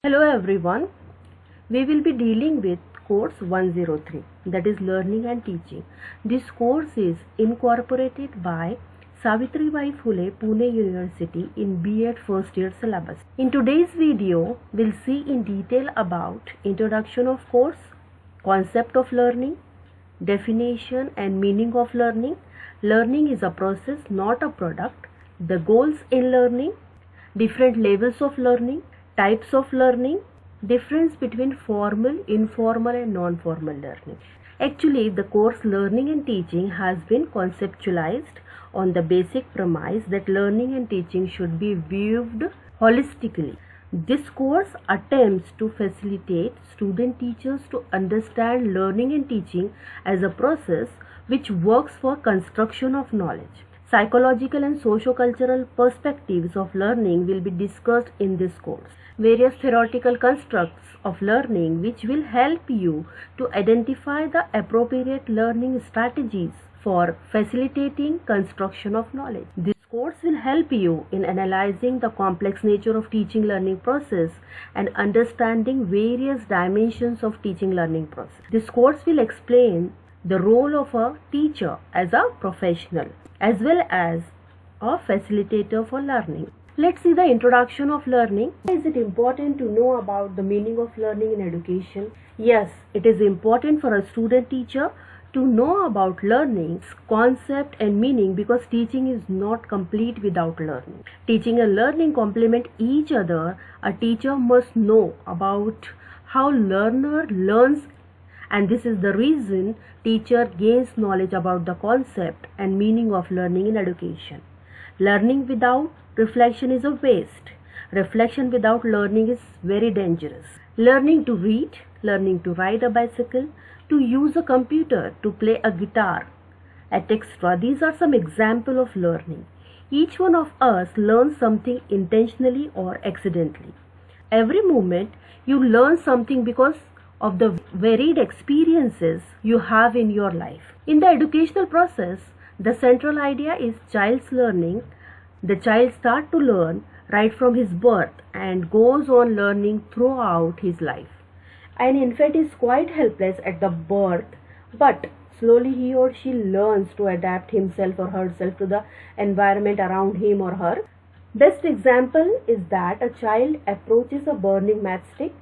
Hello everyone, we will be dealing with course 103, that is learning and teaching. This course is incorporated by Savitribai Phule Pune University in B.Ed first year syllabus. In today's video, we'll see in detail about introduction of course, concept of learning, definition and meaning of learning. Learning is a process, not a product. The goals in learning, different levels of learning, types of learning, difference between formal, informal and non-formal learning. Actually, the course learning and teaching has been conceptualized on the basic premise that learning and teaching should be viewed holistically. This course attempts to facilitate student teachers to understand learning and teaching as a process which works for construction of knowledge. Psychological and socio-cultural perspectives of learning will be discussed in this course. Various theoretical constructs of learning which will help you to identify the appropriate learning strategies for facilitating construction of knowledge. This course will help you in analyzing the complex nature of teaching learning process and understanding various dimensions of teaching learning process. This course will explain the role of a teacher as a professional as well as a facilitator for learning. Let's see the introduction of learning. Is it important to know about the meaning of learning in education? Yes, it is important for a student teacher to know about learning's concept and meaning because teaching is not complete without learning. Teaching and learning complement each other. A teacher must know about how learner learns, and this is the reason teacher gains knowledge about the concept and meaning of learning in education. Learning without reflection is a waste. Reflection without learning is very dangerous. Learning to read, learning to ride a bicycle, to use a computer, to play a guitar, etc. These are some examples of learning. Each one of us learns something intentionally or accidentally. Every moment you learn something because of the varied experiences you have in your life. In the educational process, the central idea is child's learning. The child starts to learn right from his birth and goes on learning throughout his life. An infant is quite helpless at the birth, but slowly he or she learns to adapt himself or herself to the environment around him or her. Best example is that a child approaches a burning matchstick.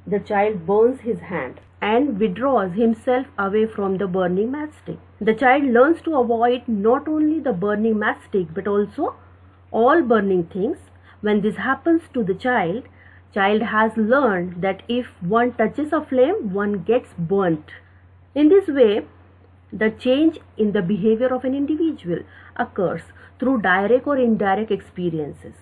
The child burns his hand and withdraws himself away from the burning matchstick. The child learns to avoid not only the burning matchstick but also all burning things. When this happens to the child has learned that if one touches a flame, one gets burnt. In this way, the change in the behavior of an individual occurs through direct or indirect experiences.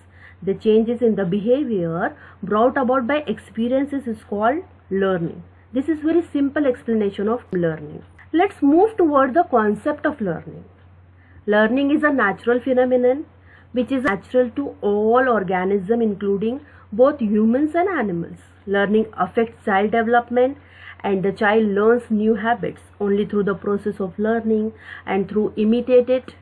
The changes in the behavior brought about by experiences is called learning. This is very simple explanation of learning. Let's move toward the concept of learning. Learning is a natural phenomenon which is natural to all organisms including both humans and animals. Learning affects child development and the child learns new habits only through the process of learning and through imitated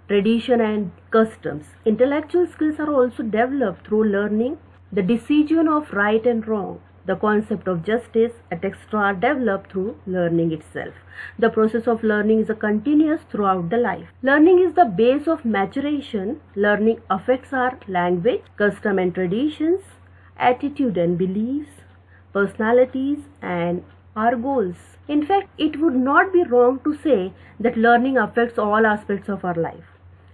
tradition and customs. Intellectual skills are also developed through learning. The decision of right and wrong, the concept of justice, etc. are developed through learning itself. The process of learning is a continuous throughout the life. Learning is the base of maturation. Learning affects our language, custom and traditions, attitude and beliefs, personalities and our goals. In fact, it would not be wrong to say that learning affects all aspects of our life.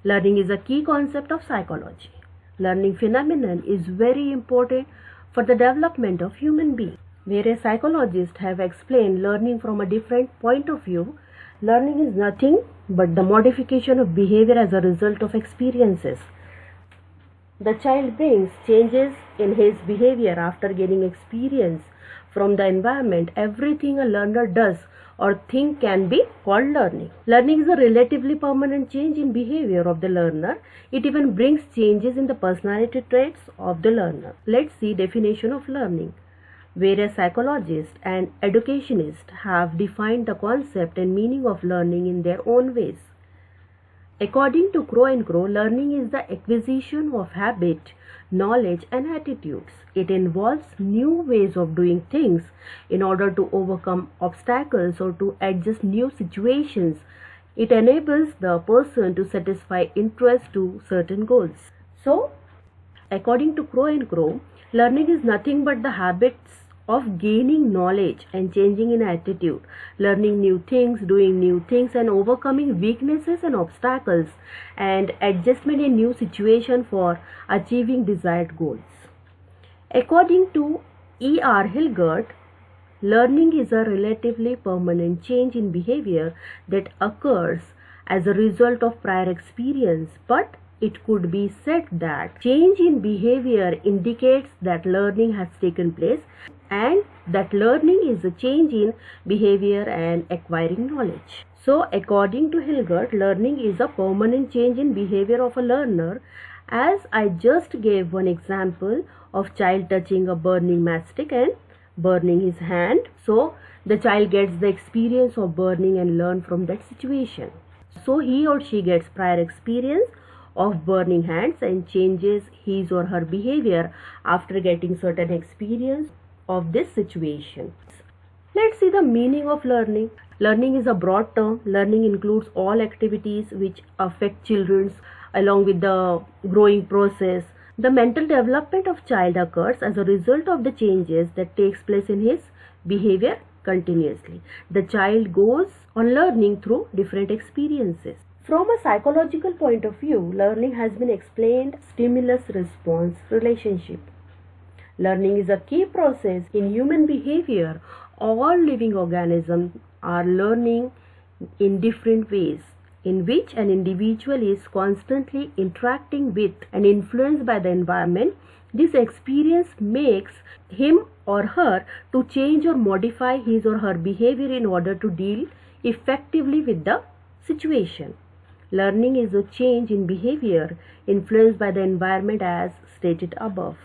Learning is a key concept of psychology. Learning phenomenon is very important for the development of human beings. Various psychologists have explained learning from a different point of view. Learning is nothing but the modification of behavior as a result of experiences. The child brings changes in his behavior after gaining experience from the environment. Everything a learner does or think can be called learning. Learning is a relatively permanent change in behavior of the learner. It even brings changes in the personality traits of the learner. Let's see definition of learning. Various psychologists and educationists have defined the concept and meaning of learning in their own ways. According to Crow and Crow, learning is the acquisition of habit, knowledge and attitudes. It involves new ways of doing things in order to overcome obstacles or to adjust new situations. It enables the person to satisfy interest to certain goals. So, according to Crow and Crow, learning is nothing but the habits of gaining knowledge and changing in attitude, learning new things, doing new things and overcoming weaknesses and obstacles and adjustment in new situation for achieving desired goals. According to E.R. Hilgert, learning is a relatively permanent change in behavior that occurs as a result of prior experience, but it could be said that change in behavior indicates that learning has taken place and that learning is a change in behavior and acquiring knowledge. So, according to Hilgert, learning is a permanent change in behavior of a learner, as I just gave one example of child touching a burning matchstick and burning his hand. So, the child gets the experience of burning and learn from that situation. So, he or she gets prior experience of burning hands and changes his or her behavior after getting certain experience of this situation. Let's see the meaning of learning. Learning is a broad term. Learning includes all activities which affect children along with the growing process. The mental development of child occurs as a result of the changes that takes place in his behavior continuously. The child goes on learning through different experiences. From a psychological point of view, learning has been explained stimulus-response relationship. Learning is a key process in human behavior. All living organisms are learning in different ways, in which an individual is constantly interacting with and influenced by the environment. This experience makes him or her to change or modify his or her behavior in order to deal effectively with the situation. Learning is a change in behavior influenced by the environment as stated above.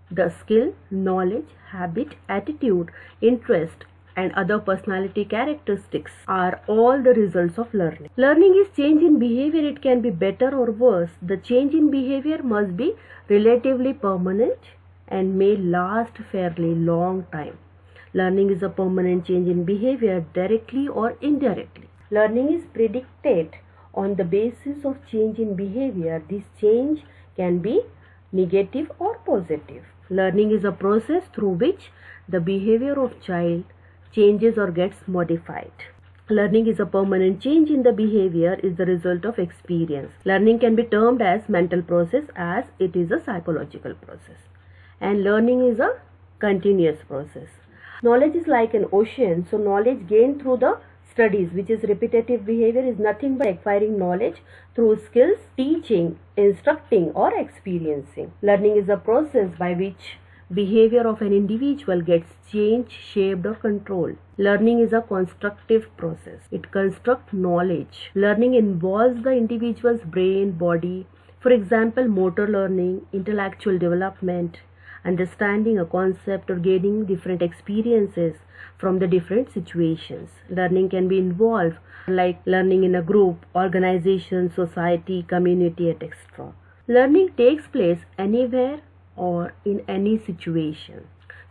The skill, knowledge, habit, attitude, interest and other personality characteristics are all the results of learning. Learning is change in behavior. It can be better or worse. The change in behavior must be relatively permanent and may last fairly long time. Learning is a permanent change in behavior directly or indirectly. Learning is predicted on the basis of change in behavior. This change can be negative or positive. Learning is a process through which the behavior of child changes or gets modified. Learning is a permanent change in the behavior is the result of experience. Learning can be termed as mental process as it is a psychological process. And learning is a continuous process. Knowledge is like an ocean, so knowledge gained through the studies, which is repetitive behavior, is nothing but acquiring knowledge through skills, teaching, instructing or experiencing. Learning is a process by which behavior of an individual gets changed, shaped or controlled. Learning is a constructive process. It constructs knowledge. Learning involves the individual's brain, body. For example, motor learning, intellectual development, understanding a concept or gaining different experiences from the different situations. Learning can be involved like learning in a group, organization, society, community, etc. Learning takes place anywhere or in any situation.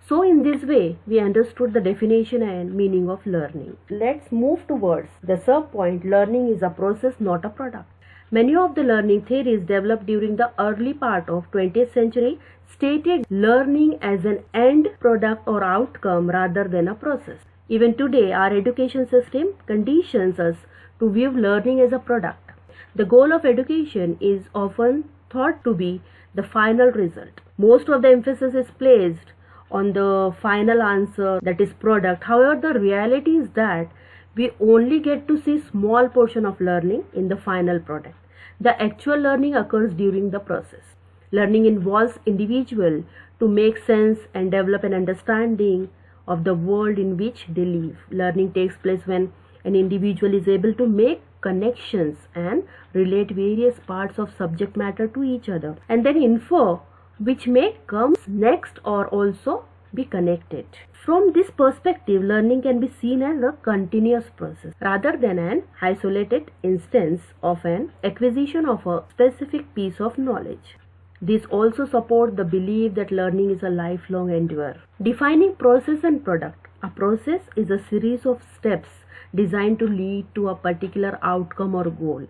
So in this way, we understood the definition and meaning of learning. Let's move towards the sub-point. Learning is a process, not a product. Many of the learning theories developed during the early part of 20th century stated learning as an end product or outcome rather than a process. Even today, our education system conditions us to view learning as a product. The goal of education is often thought to be the final result. Most of the emphasis is placed on the final answer, that is product. However, the reality is that we only get to see small portion of learning in the final product. The actual learning occurs during the process. Learning involves individual to make sense and develop an understanding of the world in which they live. Learning takes place when an individual is able to make connections and relate various parts of subject matter to each other and then infer which may come next or also be connected. From this perspective, learning can be seen as a continuous process rather than an isolated instance of an acquisition of a specific piece of knowledge. This also supports the belief that learning is a lifelong endeavor. Defining process and product. A process is a series of steps designed to lead to a particular outcome or goal.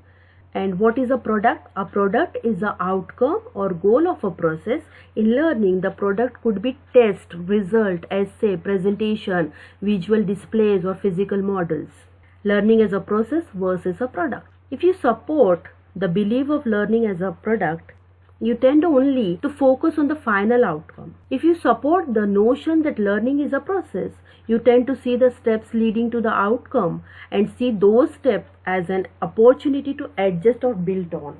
And what is a product? A product is the outcome or goal of a process. In learning, the product could be test, result, essay, presentation, visual displays, or physical models. Learning as a process versus a product. If you support the belief of learning as a product, you tend only to focus on the final outcome. If you support the notion that learning is a process, you tend to see the steps leading to the outcome and see those steps as an opportunity to adjust or build on.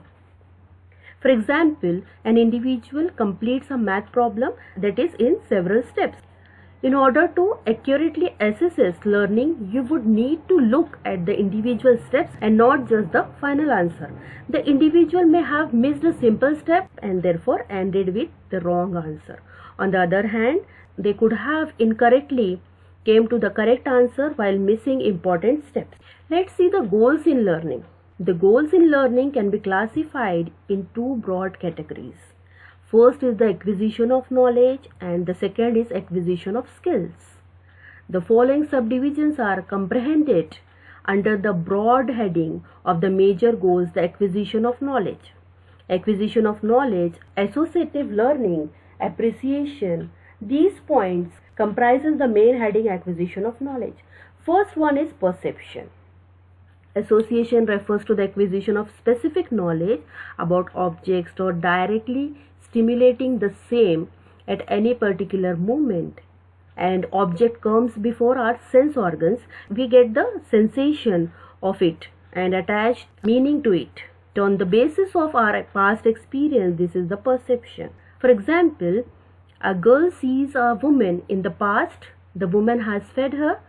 For example, an individual completes a math problem that is in several steps. In order to accurately assess learning, you would need to look at the individual steps and not just the final answer. The individual may have missed a simple step and therefore ended with the wrong answer. On the other hand, they could have incorrectly came to the correct answer while missing important steps. Let's see the goals in learning. The goals in learning can be classified in two broad categories. First is the acquisition of knowledge and the second is acquisition of skills. The following subdivisions are comprehended under the broad heading of the major goals, the acquisition of knowledge. Acquisition of knowledge, associative learning, appreciation. These points comprises the main heading acquisition of knowledge. First one is perception. Association refers to the acquisition of specific knowledge about objects or directly stimulating the same at any particular moment. And object comes before our sense organs, we get the sensation of it and attach meaning to it. On the basis of our past experience, this is the perception. For example, a girl sees a woman in the past, the woman has fed her.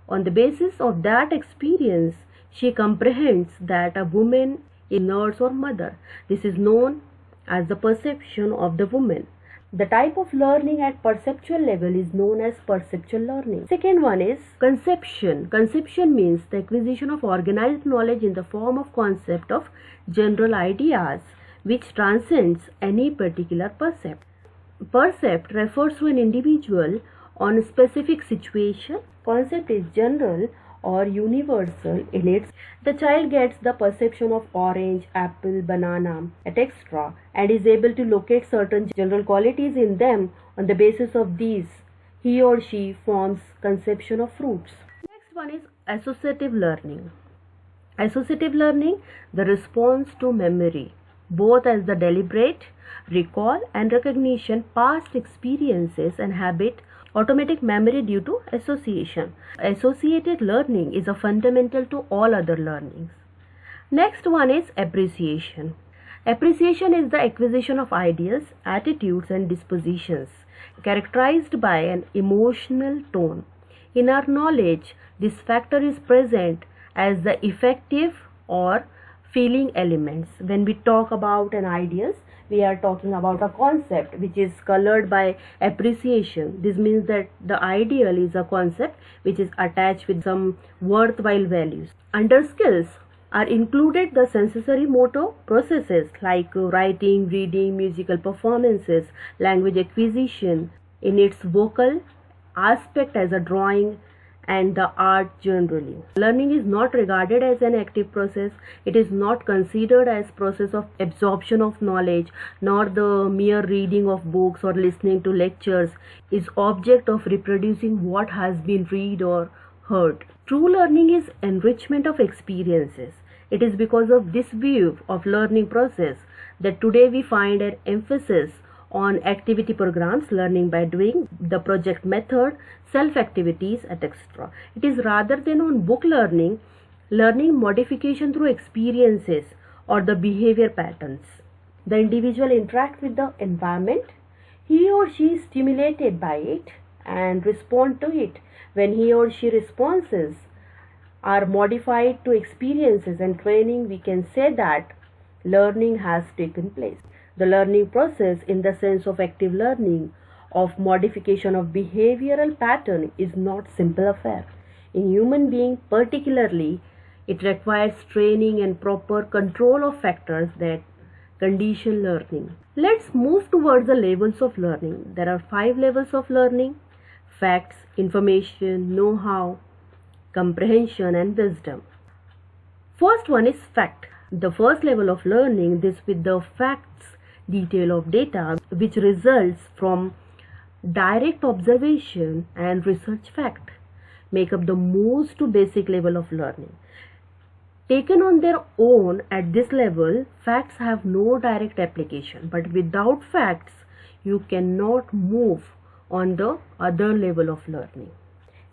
On the basis of that experience, she comprehends that a woman is nurse or mother. This is known as the perception of the woman. The type of learning at perceptual level is known as perceptual learning. Second one is conception. Conception means the acquisition of organized knowledge in the form of concept of general ideas which transcends any particular percept. Percept refers to an individual on a specific situation. Concept is general or universal in its. The child gets the perception of orange, apple, banana, etc. and is able to locate certain general qualities in them. On the basis of these, he or she forms conception of fruits. Next one is associative learning. Associative learning, the response to memory, both as the deliberate recall and recognition past experiences and habit, automatic memory due to association. Associated learning is a fundamental to all other learnings. Next one is appreciation. Appreciation is the acquisition of ideas, attitudes and dispositions characterized by an emotional tone. In our knowledge, this factor is present as the effective or feeling elements. When we talk about an ideas, we are talking about a concept which is colored by appreciation. This means that the ideal is a concept which is attached with some worthwhile values. Under skills are included the sensory motor processes like writing, reading, musical performances, language acquisition in its vocal aspect as a drawing, and the art generally. Learning is not regarded as an active process. It is not considered as process of absorption of knowledge, nor the mere reading of books or listening to lectures is object of reproducing what has been read or heard. True learning is enrichment of experiences. It is because of this view of learning process that today we find an emphasis on activity programs, learning by doing, the project method, self-activities, etc. It is rather than on book learning, learning modification through experiences or the behavior patterns. The individual interacts with the environment. He or she is stimulated by it and respond to it. When he or she responses are modified to experiences and training, we can say that learning has taken place. The learning process in the sense of active learning of modification of behavioral pattern is not simple affair. In human being particularly, it requires training and proper control of factors that condition learning. Let's move towards the levels of learning. There are 5 levels of learning: facts, information, know-how, comprehension and wisdom. First one is fact. The first level of learning, this with the facts, detail of data which results from direct observation and research fact, make up the most basic level of learning. Taken on their own at this level, facts have no direct application, but without facts, you cannot move on the other level of learning.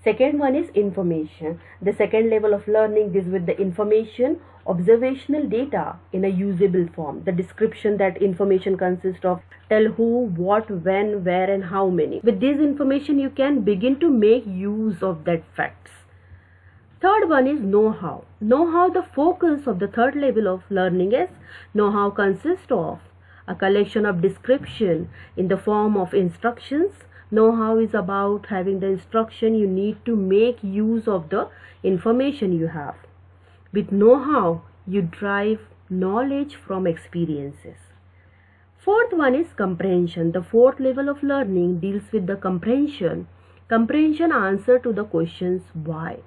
Second one is information. The second level of learning is with the information, observational data in a usable form. The description that information consists of: tell who, what, when, where and how many. With this information, you can begin to make use of that facts. Third one is know-how. Know-how, the focus of the third level of learning is know-how consists of a collection of description in the form of instructions. Know-how is about having the instruction you need to make use of the information you have. With know-how, you derive knowledge from experiences. Fourth one is comprehension. The fourth level of learning deals with the comprehension. Comprehension answer to the questions why.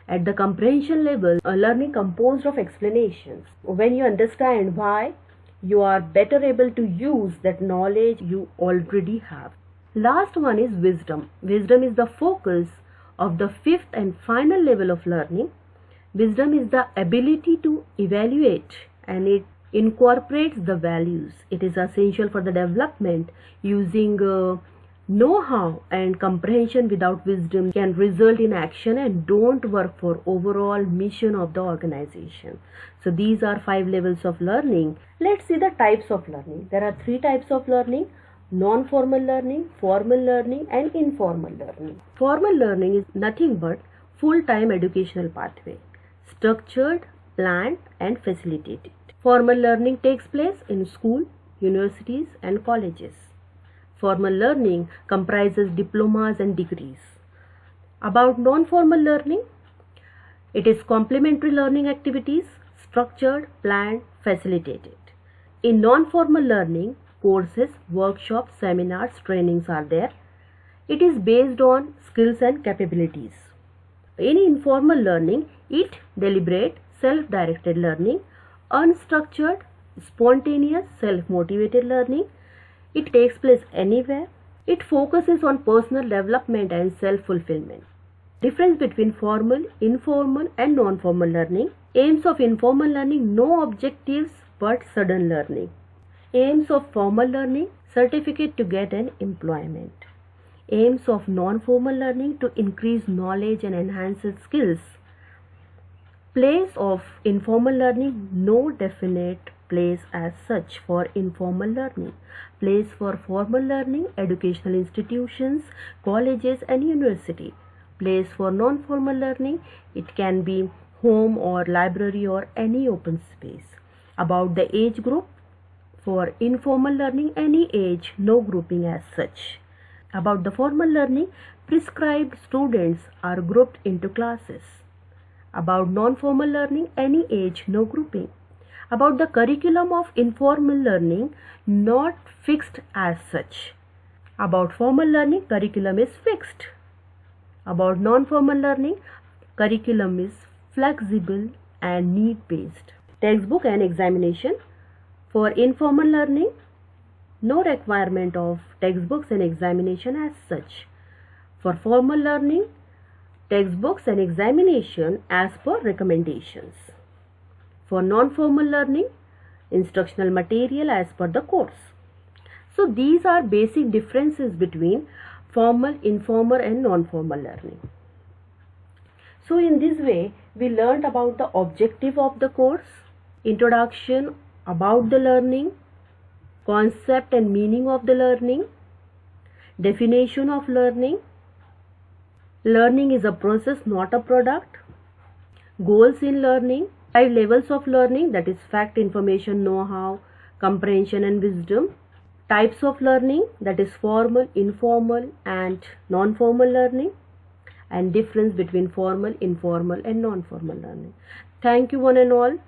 At the comprehension level, a learning composed of explanations. When you understand why, you are better able to use that knowledge you already have. Last one is wisdom. Wisdom is the focus of the fifth and final level of learning. Wisdom is the ability to evaluate, and it incorporates the values. It is essential for the development. Using know-how and comprehension without wisdom can result in action and don't work for overall mission of the organization. So these are 5 levels of learning. Let's see the types of learning. There are 3 types of learning: non-formal learning, formal learning and informal learning. Formal learning is nothing but full-time educational pathway, structured, planned and facilitated. Formal learning takes place in school, universities and colleges. Formal learning comprises diplomas and degrees. About non-formal learning, it is complementary learning activities, structured, planned, facilitated. In non-formal learning, courses, workshops, seminars, trainings are there. It is based on skills and capabilities. In informal learning, it deliberate, self-directed learning, unstructured, spontaneous, self-motivated learning. It takes place anywhere. It focuses on personal development and self-fulfillment. Difference between formal, informal and non-formal learning. Aims of informal learning, no objectives but sudden learning. Aims of formal learning, certificate to get an employment. Aims of non-formal learning, to increase knowledge and enhance skills. Place of informal learning, no definite place as such for informal learning. Place for formal learning, educational institutions, colleges and university. Place for non-formal learning, it can be home or library or any open space. About the age group, for informal learning, any age, no grouping as such. About the formal learning, prescribed students are grouped into classes. About non-formal learning, any age, no grouping. About the curriculum of informal learning, not fixed as such. About formal learning, curriculum is fixed. About non-formal learning, curriculum is flexible and need-based. Textbook and examination. For informal learning, no requirement of textbooks and examination as such. For formal learning, textbooks and examination as per recommendations. For non-formal learning, instructional material as per the course. So these are basic differences between formal, informal and non-formal learning. So in this way, we learned about the objective of the course, introduction about the learning, concept and meaning of the learning, definition of learning. Learning is a process, not a product. Goals in learning, 5 levels of learning, that is fact, information, know-how, comprehension and wisdom. types of learning, that is formal, informal and non-formal learning, and difference between formal, informal and non-formal learning. Thank you one and all.